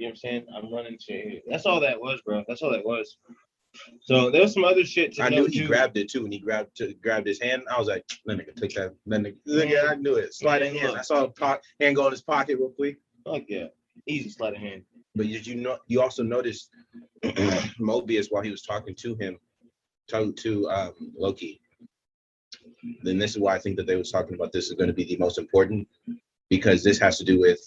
know what I'm saying? I'm running shit here. That's all that was, bro. That's all that was. So there was some other shit. I knew he grabbed it too, and he grabbed his hand. I was like, "That nigga take that." Nigga, I knew it. Slide in hand. I saw a hand go in his pocket real quick. Fuck yeah, easy slide of hand. But did you know? You also noticed Mobius while he was talking to him, to Loki. Then this is why I think that they was talking about this is going to be the most important, because this has to do with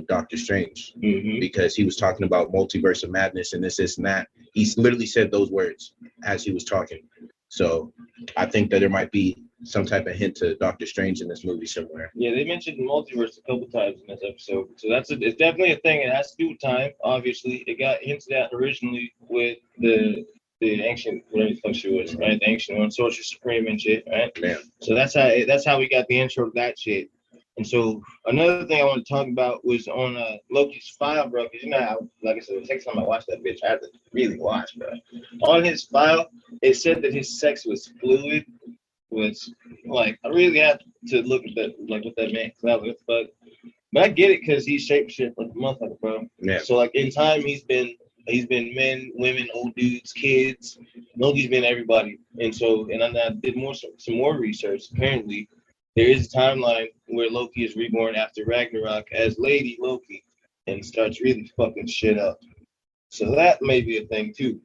Doctor Strange, because he was talking about multiverse of madness and this and that. He literally said those words as he was talking. So I think that there might be some type of hint to Doctor Strange in this movie somewhere. Yeah, they mentioned multiverse a couple times in this episode, so it's definitely a thing. It has to do with time. Obviously, it got hinted at originally with the ancient, whatever the fuck she was, right? The ancient one, Sorcerer Supreme and shit, right? Yeah. So that's how we got the intro to that shit. And so another thing I want to talk about was on Loki's file, bro. Because you know how, like I said, the next time I watched that bitch, I had to really watch, bro. On his file, it said that his sex was fluid. Was like, I really have to look at that, like what that meant. Cause I was like, what the fuck? But I get it because he's shapeshift like a motherfucker, bro. Yeah. So like in time, he's been men, women, old dudes, kids. Loki's been everybody. And so, and I did some more research. Apparently, there is a timeline where Loki is reborn after Ragnarok as Lady Loki and starts really fucking shit up. So that may be a thing too.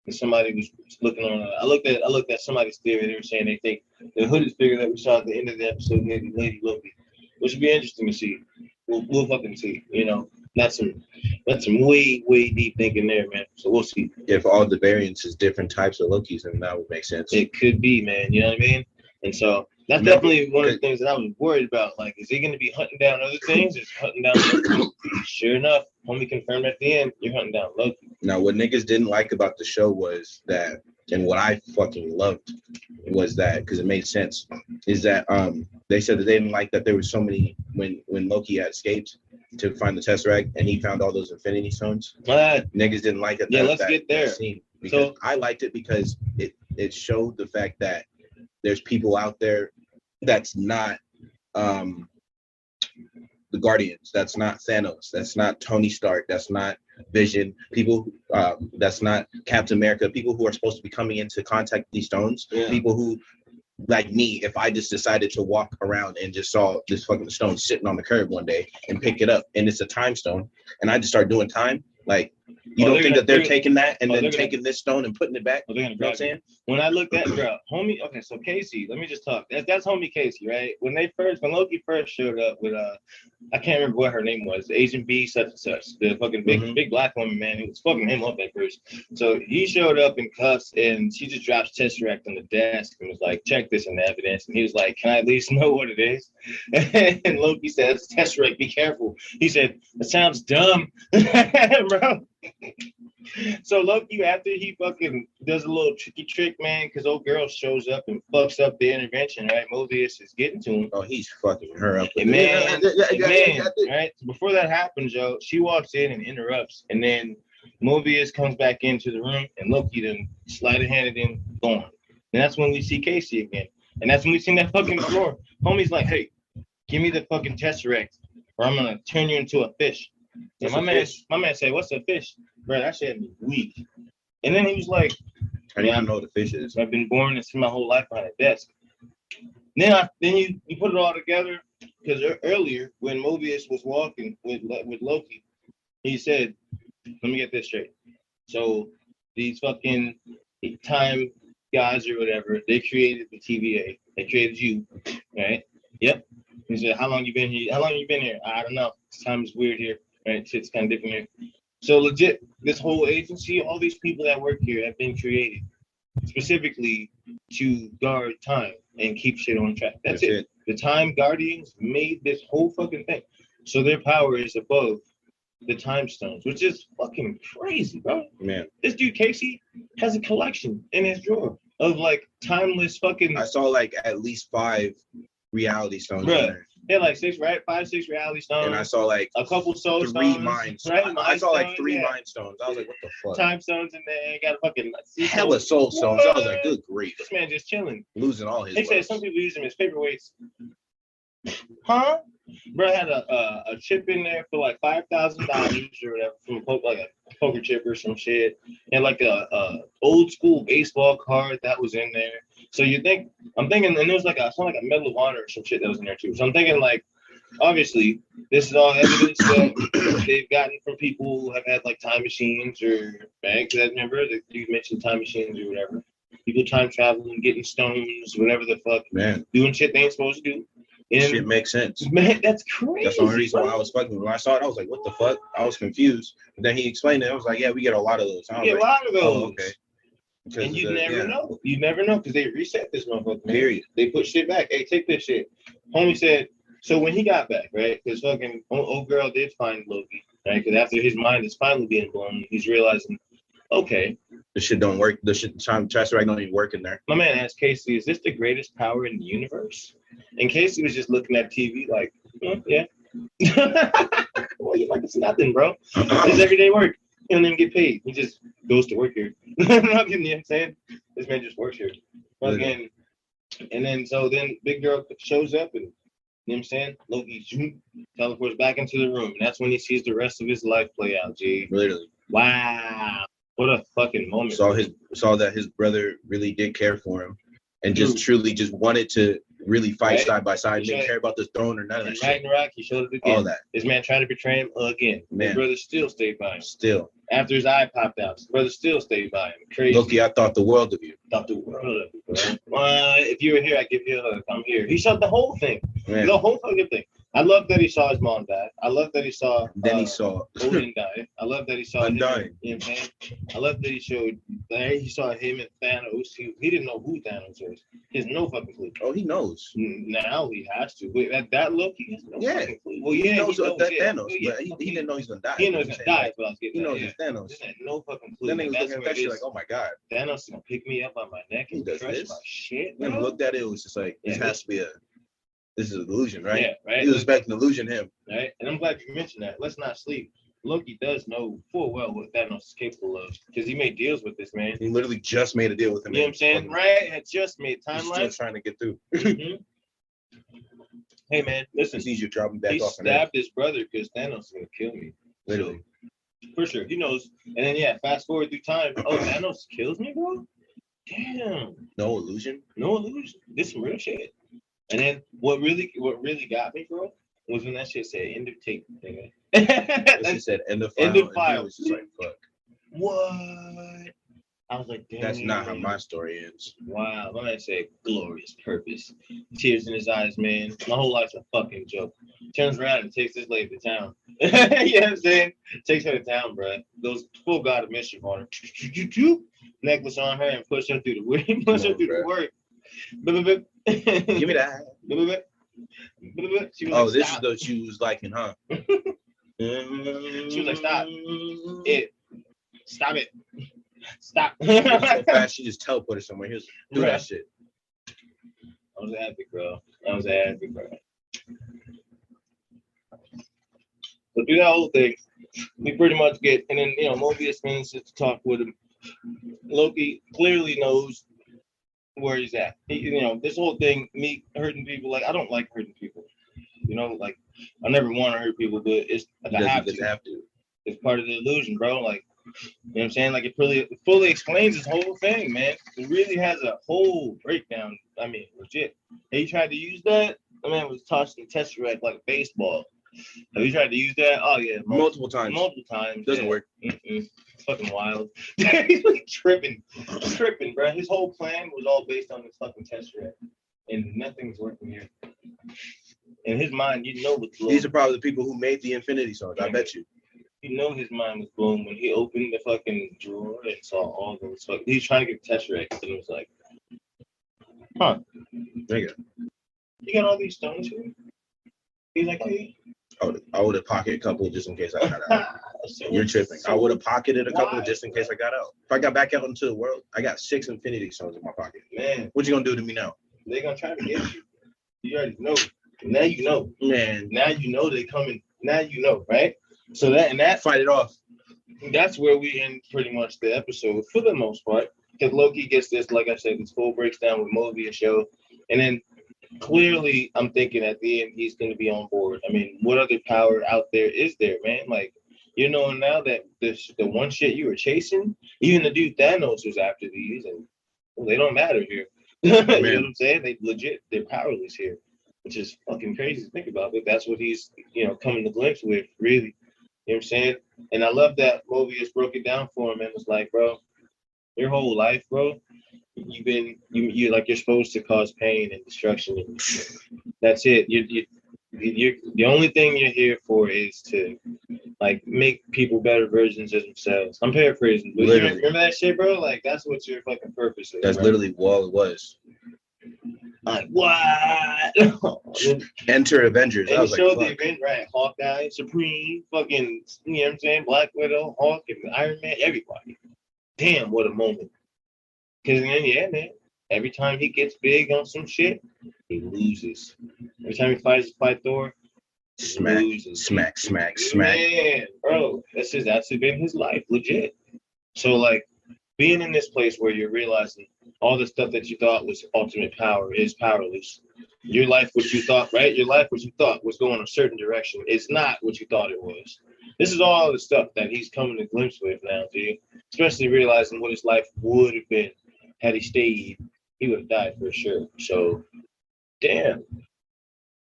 And somebody was looking on. I looked at somebody's theory. They were saying they think the hooded figure that we saw at the end of the episode may be Lady Loki, which would be interesting to see. We'll fucking see. You know, that's some way deep thinking there, man. So we'll see. If all the variants is different types of Lokis, then that would make sense. It could be, man. You know what I mean? And so that's definitely one of the things that I was worried about. Like, is he going to be hunting down other things? Is hunting down Loki? Sure enough, homie confirmed at the end, you're hunting down Loki. Now, what niggas didn't like about the show was that, and what I fucking loved was that, because it made sense, is that they said that they didn't like that there were so many, when Loki had escaped to find the Tesseract and he found all those Infinity Stones. Niggas didn't like it. Yeah, let's get there. Scene, because I liked it because it showed the fact that there's people out there that's not the Guardians, that's not Thanos, that's not Tony Stark, that's not Vision, people that's not Captain America, people who are supposed to be coming into contact with these stones, people who, like me, if I just decided to walk around and just saw this fucking stone sitting on the curb one day and pick it up and it's a time stone and I just start doing time, like, you don't think that they're taking that and then taking this stone and putting it back? You know what I'm saying? When I looked at, bro, homie, okay, so Casey, let me just talk. That's homie Casey, right? When Loki first showed up with, I can't remember what her name was, Agent B, such and such, the fucking big black woman, man, who was fucking him up at first. So he showed up in cuffs and she just drops Tesseract on the desk and was like, check this in the evidence. And he was like, can I at least know what it is? And Loki says, Tesseract, be careful. He said, that sounds dumb, bro. So Loki, after he fucking does a little tricky trick, man, because old girl shows up and fucks up the intervention, right? Mobius is getting to him. Oh, he's fucking her up. Man, right? Before that happens, yo, she walks in and interrupts, and then Mobius comes back into the room, and Loki then sleight-of-handed him, gone. And that's when we see Casey again, and that's when we see that fucking floor. Homie's like, hey, give me the fucking Tesseract, or I'm gonna turn you into a fish. And my man said, what's a fish? Bro, that shit had me weak. And then he was like, I didn't know what a fish is. I've been born and spent my whole life behind a desk. Then you put it all together, because earlier when Mobius was walking with Loki, he said, let me get this straight. So these fucking time guys or whatever, they created the TVA. They created you, right? Yep. He said, how long you been here? I don't know. This time is weird here. Right, shit's kind of different here. So legit, this whole agency, all these people that work here have been created specifically to guard time and keep shit on track. That's it. The Time Guardians made this whole fucking thing. So their power is above the time stones, which is fucking crazy, bro. Man. This dude, Casey, has a collection in his drawer of like timeless fucking... I saw like at least 5 reality stones in there. Yeah, like 5, 6 reality stones. And I saw like a couple soul 3 stones. mind stones. Right? I saw like 3 mind stones. I was like, what the fuck? Time stones in there. Got a fucking hella soul stones. I was like, good grief. This man just chilling. Losing all his. They said some people use them as paperweights. Huh? Bro had a chip in there for like $5,000 or whatever from like a poker chip or some shit, and like a old school baseball card that was in there. So I'm thinking, and there was like something like a Medal of Honor or some shit that was in there too. So I'm thinking like, obviously, this is all evidence that they've gotten from people who have had like time machines or bags. I remember that you mentioned time machines or whatever. People time traveling, getting stones, whatever the fuck, man, doing shit they ain't supposed to do. And shit makes sense. Man, that's crazy. That's the only reason why I was fucking. When I saw it, I was like, "What the fuck?" I was confused. But then he explained it. I was like, "Yeah, we get a lot of those." I was a lot of those. Oh, okay. And you never know. You never know because they reset this motherfucker. Man. Period. They put shit back. Hey, take this shit. Homie said. So when he got back, right? Because fucking old girl did find Loki, right? Because after his mind is finally being blown, he's realizing, okay, this shit don't work. This shit, Tesseract don't even work in there. My man asked Casey, "Is this the greatest power in the universe?" And Casey was just looking at TV like, yeah. Well, you like it's nothing, bro. It's everyday work. He don't even get paid. He just goes to work here. You know what I'm saying? This man just works here. Again, and then Big Girl shows up and. You know what I'm saying? Loki teleports back into the room, and that's when he sees the rest of his life play out, G. Literally. Wow. What a fucking moment. Saw that his brother really did care for him and just truly just wanted to really fight side by side. Didn't care about the throne or none of that shit. Ragnarok, he showed it again. All that. This man tried to betray him again. Man. His brother still stayed by him. Still. After his eye popped out, his brother still stayed by him. Crazy. Loki, I thought the world of you. Thought the world of you, bro. If you were here, I'd give you a hug. I'm here. He showed the whole thing. Man. The whole fucking thing. I love that he saw his mom die. I love that he saw. Then he saw Odin die. I love that he saw Undying. Him. You know what I'm saying? I love that he saw him and Thanos. He didn't know who Thanos was. He has no fucking clue. Oh, he knows. Now he has to. Wait, that Loki has no fucking clue. Well, yeah, he knows that Thanos. But he didn't know he's gonna die. He knows he's gonna die. But I was getting he knows it's Thanos. He had no fucking clue. Then he was looking at that shit like, oh my god. Thanos is gonna pick me up on my neck and crush my shit. When he looked at it, it was just like, this has to be this is an illusion, right? Yeah, right. He was expecting illusion him. Right. And I'm glad you mentioned that. Let's not sleep. Loki does know full well what Thanos is capable of because he made deals with this man. He literally just made a deal with him. You know what I'm saying? Right? Had just made timeline. He's still trying to get through. Hey man, listen. He sees you dropping back off. He stabbed his brother because Thanos is gonna kill me. Literally. So, for sure. He knows. And then fast forward through time. Oh, Thanos kills me, bro? Damn. No illusion? No illusion. This is some real shit. And then what really got me, bro, was when that shit said end of tape, nigga. It said end of file. End of file. It was just like, fuck. What? I was like, damn. That's not how my story ends. Wow. My man said glorious purpose. Tears in his eyes, man. My whole life's a fucking joke. Turns around and takes this lady to town. You know what I'm saying? Takes her to town, bro. Goes full God of mischief on her. Necklace on her and push her through the work. The work. Give me that. She was like, this is the she was liking, huh? She was like, stop it. Stop it. Stop. So fast, she just teleported somewhere. Here's do that shit. I was happy, bro. So do that whole thing. We pretty much get, and then Mobius means to talk with him. Loki clearly knows where he's at. This whole thing, me hurting people, like I don't like hurting people. Like I never want to hurt people, but it's like I have to. It's part of the illusion, bro. Like, you know what I'm saying? Like it fully explains this whole thing, man. It really has a whole breakdown. I mean, legit. He tried to use that. The man was tossing Tesseract like a baseball. Have you tried to use that? Oh yeah, multiple times. Doesn't work. It's fucking wild. He's like tripping, bro. His whole plan was all based on this fucking Tesseract, and nothing's working here. In his mind, what's blown. These are probably the people who made the Infinity Stones. I bet you. His mind was blown when he opened the fucking drawer and saw all those. He's trying to get Tesseract, and it was like, huh? There you go. You got all these stones here? He's like, hey. I would have pocketed a couple just in case I got out. You're tripping. I would have pocketed a couple just in case I got out. If I got back out into the world, I got 6 Infinity Stones in my pocket. Man, what you gonna do to me now? They're gonna try to get you. You already know. Now you know. Man. Now you know they're coming. Now you know, right? So that fight it off. That's where we end pretty much the episode for the most part. Because Loki gets this, like I said, this full breaks down with Mobius show. And then clearly, I'm thinking at the end he's going to be on board. I mean, what other power out there is there, man? Like, you know, now that the one shit you were chasing, even the dude Thanos was after these, and well, they don't matter here. You know what I'm saying? They're powerless here, which is fucking crazy to think about. But that's what he's, you know, coming to glimpse with, really. You know what I'm saying? And I love that Mobius broke it down for him and was like, bro, your whole life, bro, you like you're supposed to cause pain and destruction, and that's it. You're the only thing you're here for is to like make people better versions of themselves. I'm paraphrasing, but you remember that shit, bro? Like that's what your fucking purpose is. That's bro. literally all it was. Like what? Enter Avengers. And I it was showed like, the event, right? Hawkeye, Supreme, fucking, you know what I'm saying? Black Widow, Hulk, and Iron Man, everybody. Damn, what a moment. Because then, yeah, man, every time he gets big on some shit, he loses. Every time he fights Thor, smack, smack, smack, smack. Man, bro, that's been his life, legit. So, like, being in this place where you're realizing all the stuff that you thought was ultimate power is powerless. Your life, what you thought, right? Your life, what you thought was going a certain direction, is not what you thought it was. This is all the stuff that he's coming to glimpse with now, dude. Especially realizing what his life would have been had he stayed. He would have died for sure. So, damn.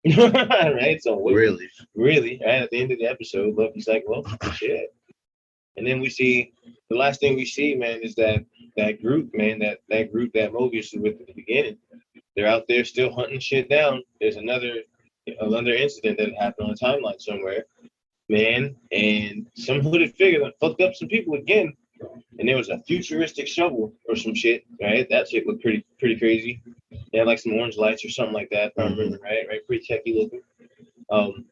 Right? So, really, right? At the end of the episode, Loki's like, well, shit. And then we see the last thing we see, man, is that group, man, that group that Mobius was with at the beginning. They're out there still hunting shit down. There's another incident that happened on the timeline somewhere, man, and some hooded figure that fucked up some people again. And there was a futuristic shovel or some shit, right? That shit looked pretty crazy. They had like some orange lights or something like that, if I remember right? Pretty techy looking.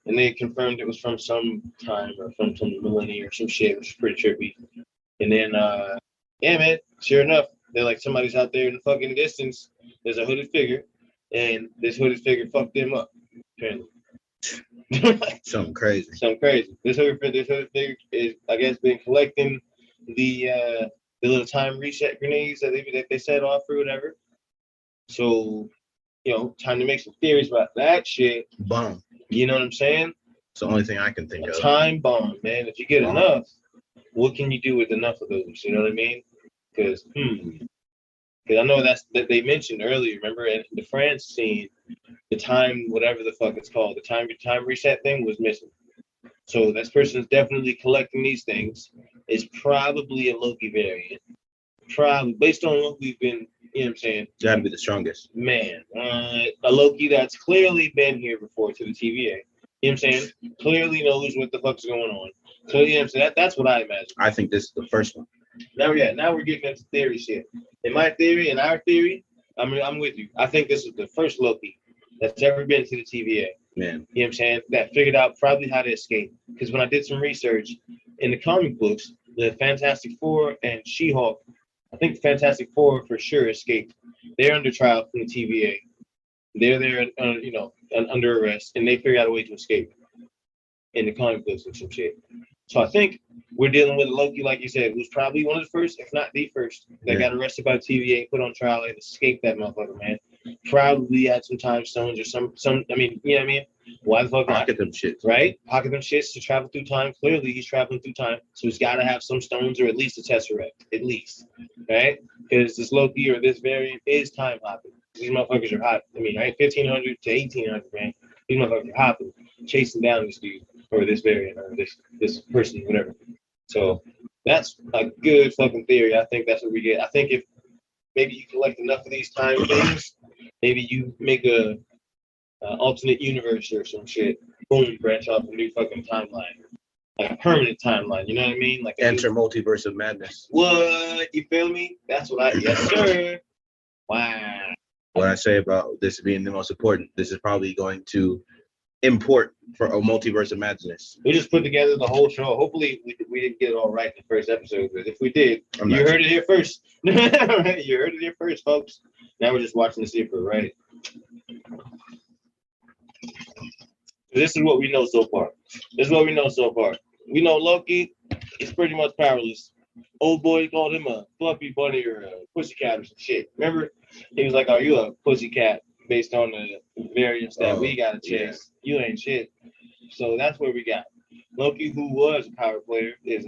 And they confirmed it was from some time or from some millennia or some shit, which is pretty trippy. And then, yeah, man, sure enough, they're like somebody's out there in the fucking distance. There's a hooded figure, and this hooded figure fucked them up, apparently. Something crazy. This hooded figure is, I guess, been collecting the little time reset grenades that they set off or whatever. So, you know, time to make some theories about that shit. Bomb. You know what I'm saying? It's the only thing I can think of. Time bomb, man. If you get enough, what can you do with enough of those? You know what I mean? Because I know that they mentioned earlier. Remember in the France scene, the time, whatever the fuck it's called, the time reset thing was missing. So this person's definitely collecting these things. It's probably a Loki variant. Probably based on what we've been, you know what I'm saying? Gotta be the strongest. Man, a Loki that's clearly been here before to the TVA. You know what I'm saying? Clearly knows what the fuck's going on. So, you know what I'm saying? That's what I imagine. I think this is the first one. Now we're getting into theory shit. In our theory, I'm with you. I think this is the first Loki that's ever been to the TVA. Man. You know what I'm saying? That figured out probably how to escape. Because when I did some research in the comic books, the Fantastic Four and She-Hulk, I think the Fantastic Four for sure escaped. They're under trial from the TVA. They're there, under arrest, and they figured out a way to escape in the comic books and some shit. So I think we're dealing with a Loki, like you said, who's probably one of the first, if not the first, that got arrested by the TVA, put on trial, and escaped that motherfucker, man. Probably had some time stones or some. I mean, you know what I mean? Why the fuck not? Pocket them shits. Right? Pocket them shits to travel through time. Clearly, he's traveling through time. So he's got to have some stones or at least a Tesseract. At least. Right? Because this Loki or this variant is time hopping. These motherfuckers are hot. I mean, right? 1500 to 1800, man. These motherfuckers are hopping, chasing down this dude or this variant or this person, whatever. So that's a good fucking theory. I think that's what we get. I think if maybe you collect enough of these time things, maybe you make a alternate universe or some shit. Boom, branch off a new fucking timeline, like a permanent timeline. You know what I mean? Like enter multiverse of madness. What? You feel me? That's what yes, sir. Wow. What I say about this being the most important, this is probably going to import for a multiverse of madness. We just put together the whole show. Hopefully, we didn't get it all right in the first episode, but if we did, you heard it here first. You heard it here first, folks. Now we're just watching to see if we're right. This is what we know so far. We know Loki is pretty much powerless. Old boy called him a fluffy bunny or a pussycat or some shit. Remember? He was like, "Are you a pussycat based on the variants that we gotta chase. You ain't shit. So that's where we got Loki, who was a power player, is